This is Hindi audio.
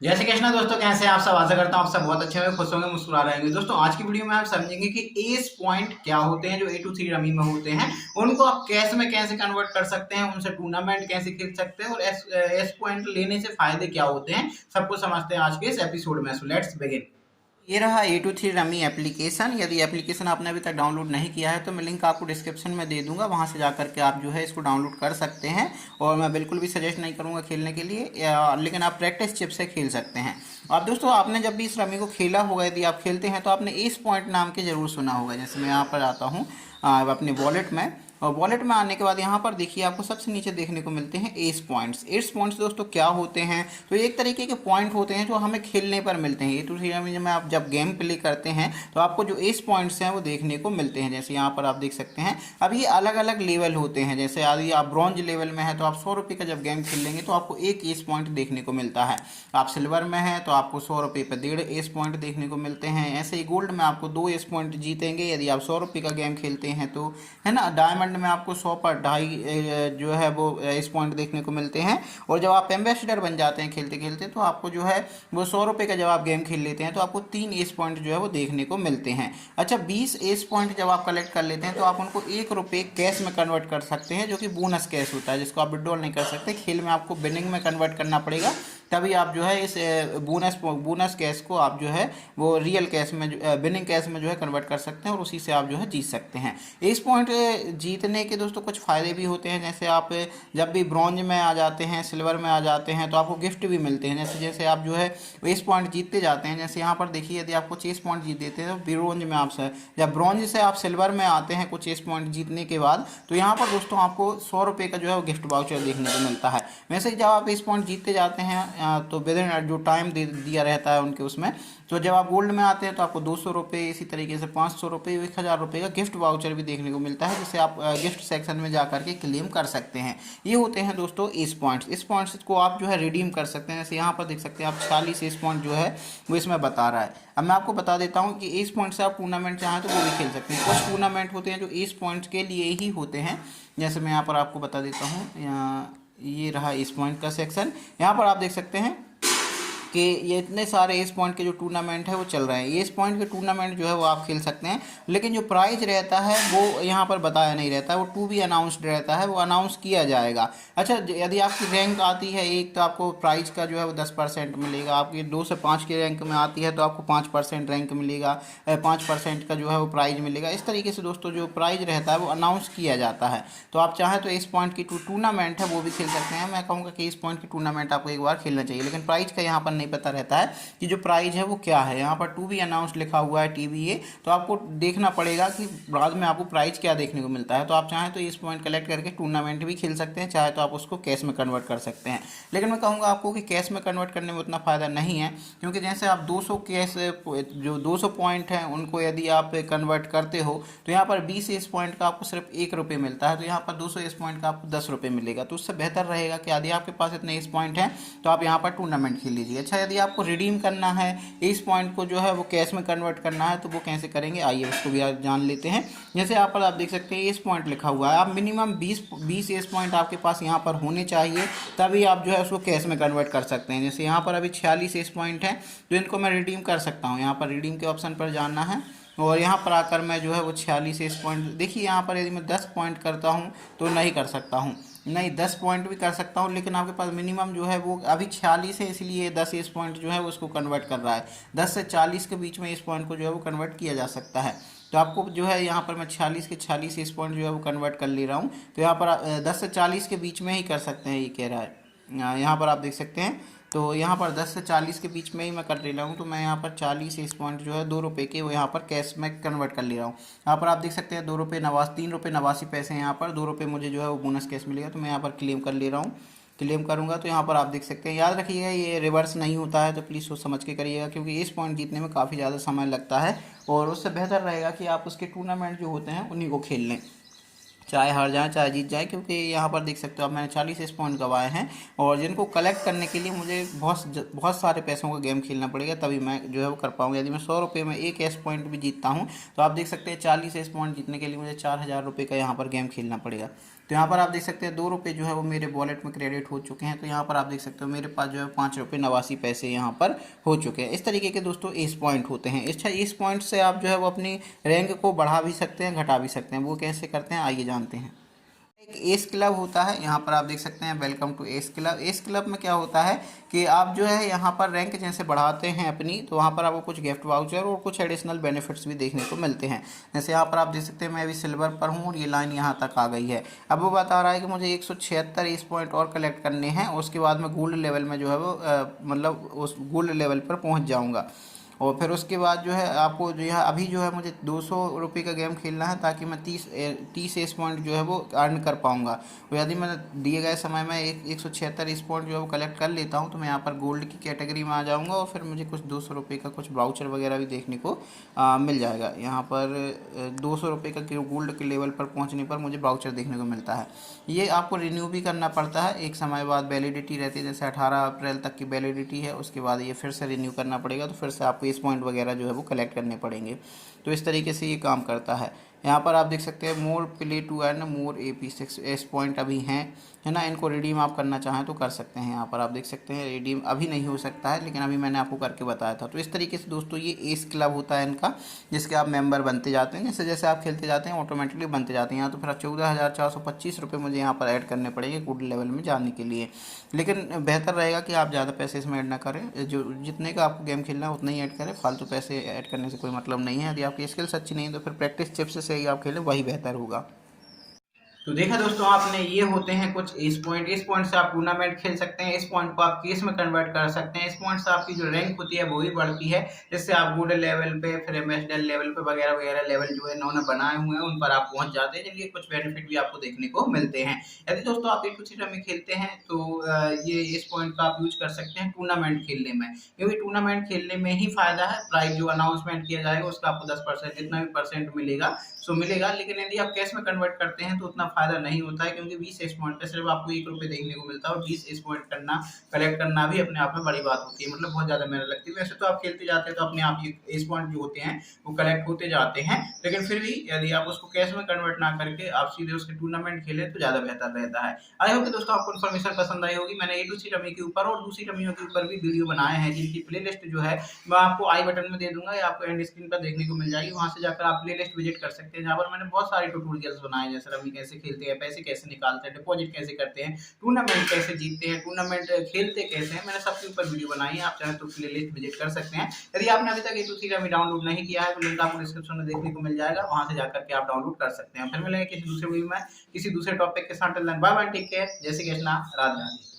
जय श्री कृष्णा दोस्तों, कैसे हैं आप सब। आशा करता हूं आप सब बहुत अच्छे होंगे, खुश होंगे, मुस्कुरा रहे होंगे। दोस्तों आज की वीडियो में आप समझेंगे कि एस पॉइंट क्या होते हैं। जो ए टू थ्री रमी में होते हैं उनको आप कैश में कैसे कन्वर्ट कर सकते हैं, उनसे टूर्नामेंट कैसे खेल सकते हैं और एस पॉइंट लेने से फायदे क्या होते हैं, सब कुछ समझते हैं आज के इस एपिसोड में। So let's begin. ये रहा ए टू थ्री रमी एप्लीकेशन। यदि एप्लीकेशन आपने अभी तक डाउनलोड नहीं किया है तो मैं लिंक आपको डिस्क्रिप्शन में दे दूंगा, वहां से जाकर के आप जो है इसको डाउनलोड कर सकते हैं। और मैं बिल्कुल भी सजेस्ट नहीं करूंगा खेलने के लिए, लेकिन आप प्रैक्टिस चिप से खेल सकते हैं। अब दोस्तों आपने जब भी इस रमी को खेला होगा, यदि आप खेलते हैं तो आपने एस पॉइंट नाम के जरूर सुना होगा। जैसे मैं यहाँ पर आता हूँ अपने वॉलेट में, और वॉलेट में आने के बाद यहाँ पर देखिए आपको सबसे नीचे देखने को मिलते हैं एस पॉइंट्स। एस पॉइंट्स दोस्तों क्या होते हैं, तो एक तरीके के पॉइंट होते हैं जो हमें खेलने पर मिलते हैं। ये तो में आप जब गेम प्ले करते हैं तो आपको जो एस पॉइंट्स हैं वो देखने को मिलते हैं। जैसे यहाँ पर आप देख सकते हैं, अब ये अलग अलग लेवल होते हैं। जैसे यदि आप ब्रॉन्ज लेवल में है तो आप 100 रुपये का जब गेम खेल लेंगे तो आपको एक एस पॉइंट देखने को मिलता है। आप सिल्वर में है तो आपको 100 रुपये पर 1.5 एस पॉइंट देखने को मिलते हैं। ऐसे ही गोल्ड में आपको 2 एस पॉइंट जीतेंगे यदि आप 100 रुपये का गेम खेलते हैं तो, है ना। डायमंड में आपको 100 पर 2.5 जो है वो इस पॉइंट देखने को मिलते हैं। और जब आप एम्बेसडर बन जाते हैं खेलते खेलते तो आपको जो है वो 100 रुपये का जब आप गेम खेल लेते हैं तो आपको 3 एस पॉइंट जो है वो देखने को मिलते हैं। अच्छा, 20 एस पॉइंट जब आप कलेक्ट कर लेते हैं तो आप उनको 1 रुपये कैश में कन्वर्ट कर सकते हैं, जो कि बोनस कैश होता है, जिसको आप विड्रॉल नहीं कर सकते। खेल में आपको बिनिंग में कन्वर्ट करना पड़ेगा, तभी आप जो है इस बोनस कैश को आप जो है वो रियल कैश में बिनिंग कैश में जो है कन्वर्ट कर सकते हैं और उसी से आप जो है जीत सकते हैं। इस पॉइंट जीतने के दोस्तों कुछ फ़ायदे भी होते हैं। जैसे आप जब भी ब्रॉन्ज में आ जाते हैं, सिल्वर में आ जाते हैं तो आपको गिफ्ट भी मिलते हैं। जैसे जैसे आप जो है इस पॉइंट जीतते जाते हैं, जैसे यहाँ पर देखिए यदि आप कुछ इस पॉइंट जीत देते हैं तो ब्रॉन्ज में आप जब ब्रॉन्ज से आप सिल्वर में आते हैं कुछ इस पॉइंट जीतने के बाद, तो यहाँ पर दोस्तों आपको 100 रुपये का जो है वो गिफ्ट वाउचर देखने को मिलता है। वैसे ही जब आप इस पॉइंट जीतते जाते हैं तो विद इन जो टाइम दे दिया रहता है उनके उसमें, तो जब आप गोल्ड में आते हैं तो आपको 200 रुपये, इसी तरीके से 500 रुपये, 1000 रुपये का गिफ्ट वाउचर भी देखने को मिलता है, जिसे आप गिफ्ट सेक्शन में जा करके क्लेम कर सकते हैं। ये होते हैं दोस्तों इस पॉइंट्स। इस पॉइंट्स को आप जो है रिडीम कर सकते हैं। जैसे यहाँ पर देख सकते हैं आप 46 इस पॉइंट जो है वो इसमें बता रहा है। अब मैं आपको बता देता हूँ कि इस पॉइंट से आप टूर्नामेंट चाहें तो वो भी खेल सकते हैं। कुछ टूर्नामेंट होते हैं जो इस पॉइंट्स के लिए ही होते हैं। जैसे मैं यहाँ पर आपको बता देता हूँ, ये रहा इस पॉइंट का सेक्शन। यहाँ पर आप देख सकते हैं कि ये इतने सारे एस पॉइंट के जो टूर्नामेंट है वो चल रहे हैं। एस पॉइंट के टूर्नामेंट जो है वो आप खेल सकते हैं, लेकिन जो प्राइज रहता है वो यहाँ पर बताया नहीं रहता है, वो टू बी अनाउंसड रहता है, वो अनाउंस किया जाएगा। अच्छा, यदि आपकी रैंक आती है एक तो आपको प्राइज का जो है वो 10% मिलेगा। आपकी 2 से 5 की रैंक में आती है तो आपको 5% रैंक मिलेगा, 5% का जो है वो प्राइज मिलेगा। इस तरीके से दोस्तों जो प्राइज रहता है वो अनाउंस किया जाता है। तो आप चाहें तो इस पॉइंट की टूर्नामेंट है वो भी खेल सकते हैं। मैं कहूँगा कि इस पॉइंट की टूर्नामेंट आपको एक बार खेलना चाहिए, लेकिन प्राइज का यहाँ पर नहीं पता रहता है कि जो प्राइज है वो क्या है। यहाँ पर टू बी अनाउंस लिखा हुआ है TBA, तो आपको देखना पड़ेगा कि बाद में आपको प्राइज क्या देखने को मिलता है। तो आप चाहें तो इस पॉइंट कलेक्ट करके टूर्नामेंट भी खेल सकते हैं, चाहे तो आप उसको कैश में कन्वर्ट कर सकते हैं। लेकिन मैं कहूँगा आपको कि कैश में कन्वर्ट करने में उतना फ़ायदा नहीं है, क्योंकि जैसे आप 200 कैश जो 200 पॉइंट हैं उनको यदि आप कन्वर्ट करते हो तो यहाँ पर 20 इस पॉइंट का आपको सिर्फ 1 रुपये मिलता है, तो यहाँ पर 200 इस पॉइंट का आपको 10 रुपये मिलेगा। तो उससे बेहतर रहेगा कि यदि आपके पास इतने इस पॉइंट हैं तो आप यहाँ पर टूर्नामेंट खेल लीजिए। अच्छा, यदि आपको रिडीम करना है इस पॉइंट को जो है वो कैश में कन्वर्ट करना है तो वो कैसे करेंगे, आइए उसको भी आज जान लेते हैं। जैसे यहाँ पर आप देख सकते हैं इस पॉइंट लिखा हुआ है, आप मिनिमम 20 इस पॉइंट आपके पास यहाँ पर होने चाहिए, तभी आप जो है उसको कैश में कन्वर्ट कर सकते हैं। जैसे यहाँ पर अभी 46 इस पॉइंट है तो इनको मैं रिडीम कर सकता हूँ। यहाँ पर रिडीम के ऑप्शन पर जाना है और यहाँ पर आकर मैं जो है वो 46 इस पॉइंट, देखिए यहाँ पर यदि मैं 10 पॉइंट करता हूँ तो नहीं कर सकता हूँ, नहीं 10 पॉइंट भी कर सकता हूँ, लेकिन आपके पास मिनिमम जो है वो अभी 46 है, इसलिए 10 इस पॉइंट जो है वो उसको कन्वर्ट कर रहा है। 10 से 40 के बीच में इस पॉइंट को जो है वो कन्वर्ट किया जा सकता है। तो आपको जो है यहाँ पर मैं 46 के 46 इस पॉइंट जो है वो कन्वर्ट कर ले रहा हूँ। तो यहाँ पर 10 से 40 के बीच में ही कर सकते हैं, ये कह रहा है। यहाँ पर आप देख सकते हैं, तो यहाँ पर 10 से 40 के बीच में ही मैं कर ले रहा हूँ। तो मैं यहाँ पर 40 इस पॉइंट जो है 2 रुपये के वो यहाँ पर कैश में कन्वर्ट कर ले रहा हूँ। यहाँ पर आप देख सकते हैं 3 रुपये 89 पैसे, यहाँ पर 2 रुपये मुझे जो है वो बोनस कैश मिलेगा। तो मैं यहाँ पर क्लेम कर ले रहा हूँ। क्लेम करूँगा तो यहाँ पर आप देख सकते हैं, याद रखिएगा ये रिवर्स नहीं होता है, तो प्लीज़ सोच समझ के करिएगा, क्योंकि इस पॉइंट जीतने में काफ़ी ज़्यादा समय लगता है और उससे बेहतर रहेगा कि आप उसके टूर्नामेंट जो होते हैं उन्हीं को खेल लें, चाहे हार जाए चाहे जीत जाए। क्योंकि यहाँ पर देख सकते हो अब मैंने 40 इस पॉइंट गंवाए हैं और जिनको कलेक्ट करने के लिए मुझे बहुत सारे पैसों का गेम खेलना पड़ेगा, तभी मैं जो है वो कर पाऊंगा। यदि मैं 100 रुपये में एक एस पॉइंट भी जीतता हूँ तो आप देख सकते हैं 40 एस पॉइंट जीतने के लिए मुझे 4000 रुपये का यहाँ पर गेम खेलना पड़ेगा। तो यहाँ पर आप देख सकते हैं 2 रुपये जो है वो मेरे वॉलेट में क्रेडिट हो चुके हैं। तो यहाँ पर आप देख सकते हो मेरे पास जो है 5 रुपये 89 पैसे यहाँ पर हो चुके हैं। इस तरीके के दोस्तों एस पॉइंट होते हैं। इस पॉइंट से आप जो है वो अपनी रैंक को बढ़ा भी सकते हैं, घटा भी सकते हैं। वो कैसे करते हैं आइए जानते हैं। एक एस क्लब होता है, यहाँ पर आप देख सकते हैं welcome to S club. S club में क्या होता है कि आप जो है यहाँ पर रैंक जैसे बढ़ाते हैं अपनी, तो वहाँ पर आपको कुछ गिफ्ट वाउचर और कुछ एडिशनल बेनिफिट्स भी देखने को मिलते हैं। जैसे यहाँ पर आप देख सकते हैं मैं अभी सिल्वर पर हूँ और ये लाइन यहाँ तक आ गई है। अब वो बता रहा है कि मुझे 176 एस पॉइंट और कलेक्ट करने हैं, उसके बाद मैं गोल्ड लेवल में जो है वो मतलब उस गोल्ड लेवल पर पहुँच जाऊँगा। और फिर उसके बाद जो है आपको जो है अभी जो है मुझे 200 रुपये का गेम खेलना है, ताकि मैं 30 एस पॉइंट जो है वो अर्न कर पाऊँगा। और यदि मैं दिए गए समय में 176 एस पॉइंट जो है वो कलेक्ट कर लेता हूँ, तो मैं यहाँ पर गोल्ड की कैटेगरी में आ जाऊँगा और फिर मुझे कुछ 200 रुपये का कुछ वाउचर वगैरह भी देखने को मिल जाएगा। यहाँ पर 200 रुपये का गोल्ड के लेवल पर पहुँचने पर मुझे वाउचर देखने को मिलता है। ये आपको रिन्यू भी करना पड़ता है, एक समय बाद वैलिडिटी रहती है, जैसे 18 अप्रैल तक की वैलिडिटी है। उसके बाद ये फिर से रिन्यू करना पड़ेगा, तो फिर से आपको इस पॉइंट वगैरह जो है वो कलेक्ट करने पड़ेंगे। तो इस तरीके से ये काम करता है। यहाँ पर आप देख सकते हैं more play to earn more AP6 एस पॉइंट अभी हैं, है ना। इनको रिडीम आप करना चाहें तो कर सकते हैं। यहाँ पर आप देख सकते हैं रिडीम अभी नहीं हो सकता है, लेकिन अभी मैंने आपको करके बताया था। तो इस तरीके से दोस्तों ये एस क्लब होता है इनका, जिसके आप मेंबर बनते जाते हैं। जैसे जैसे आप खेलते जाते हैं ऑटोमेटिकली बनते जाते हैं। यहाँ तो फिर 14,425 रुपये मुझे यहाँ पर ऐड करने पड़ेंगे गोल्ड लेवल में जाने के लिए। लेकिन बेहतर रहेगा कि आप ज़्यादा पैसे इसमें ऐड ना करें, जो जितने का आपको गेम खेलना है उतना ही ऐड करें। फालतू पैसे ऐड करने से कोई मतलब नहीं है। यदि आपकी स्किल्स अच्छी नहीं है तो फिर प्रैक्टिस चिप्स से ही आप खेलें, वही बेहतर होगा। तो देखा दोस्तों आपने, ये होते हैं कुछ इस पॉइंट से आप टूर्नामेंट खेल सकते हैं। इस पॉइंट को आप केस में कन्वर्ट कर सकते हैं। इस पॉइंट से आपकी जो रैंक होती है वो भी बढ़ती है, जिससे आप गोल्ड लेवल पे फिर एमएसडीएल लेवल पे वगैरह वगैरह लेवल जो है इन्होंने बनाए हुए हैं उन पर आप पहुंच जाते हैं, जिनके कुछ बेनिफिट भी आपको देखने को मिलते हैं। यदि दोस्तों आप A2C में खेलते हैं तो ये इस पॉइंट का आप यूज कर सकते हैं टूर्नामेंट खेलने में, क्योंकि टूर्नामेंट खेलने में ही फायदा है। प्राइस जो अनाउंसमेंट किया जाएगा उसका आपको 10% जितना भी परसेंट मिलेगा सो मिलेगा। लेकिन यदि आप कैश में कन्वर्ट करते हैं तो उतना फायदा नहीं होता है, क्योंकि 20 एस पॉइंट पे सिर्फ आपको 1 रुपये देखने को मिलता है, और 20 एस पॉइंट करना कलेक्ट करना भी अपने आप में बड़ी बात होती है, मतलब बहुत ज़्यादा मेहनत लगती है। वैसे तो आप खेलते जाते हैं तो अपने आप ये एस पॉइंट जो होते हैं वो कलेक्ट होते जाते हैं, लेकिन फिर भी यदि आप उसको कैश में कन्वर्ट ना करके आप सीधे उसके टूर्नामेंट खेलें तो ज़्यादा बेहतर रहता है। आई होप कि दोस्तों आपको इन्फॉर्मेशन पसंद आई होगी। मैंने A2C रमी के ऊपर और दूसरी रमियों के ऊपर भी वीडियो बनाए हैं, जिनकी प्ले लिस्ट जो है मैं आपको आई बटन में दे दूंगा या आपको एंड स्क्रीन पर देखने को मिल जाएगी। वहां से जाकर आप प्ले लिस्ट विजिट कर सकते हैं, जहाँ पर मैंने बहुत सारे ट्यूटोरियल्स बनाए, जैसे रमी कैसे खेलते हैं, पैसे कैसे निकालते हैं, डिपॉजिट कैसे करते हैं, टूर्नामेंट कैसे जीतते हैं, टूर्नामेंट खेलते कैसे हैं, मैंने सबके ऊपर वीडियो बनाई है। आप चाहें तो प्ले लिस्ट विजिट कर सकते हैं। यदि आपने अभी तक A2C रमी डाउनलोड नहीं किया है तो लिंक आपको डिस्क्रिप्शन में देखने को मिल जाएगा, वहां से जाकर के आप डाउनलोड कर सकते हैं। फिर मिलेंगे किसी दूसरे वीडियो में किसी दूसरे टॉपिक के साथ। बाय बाय, टेक केयर, जय श्री कृष्णा, राधे राधे।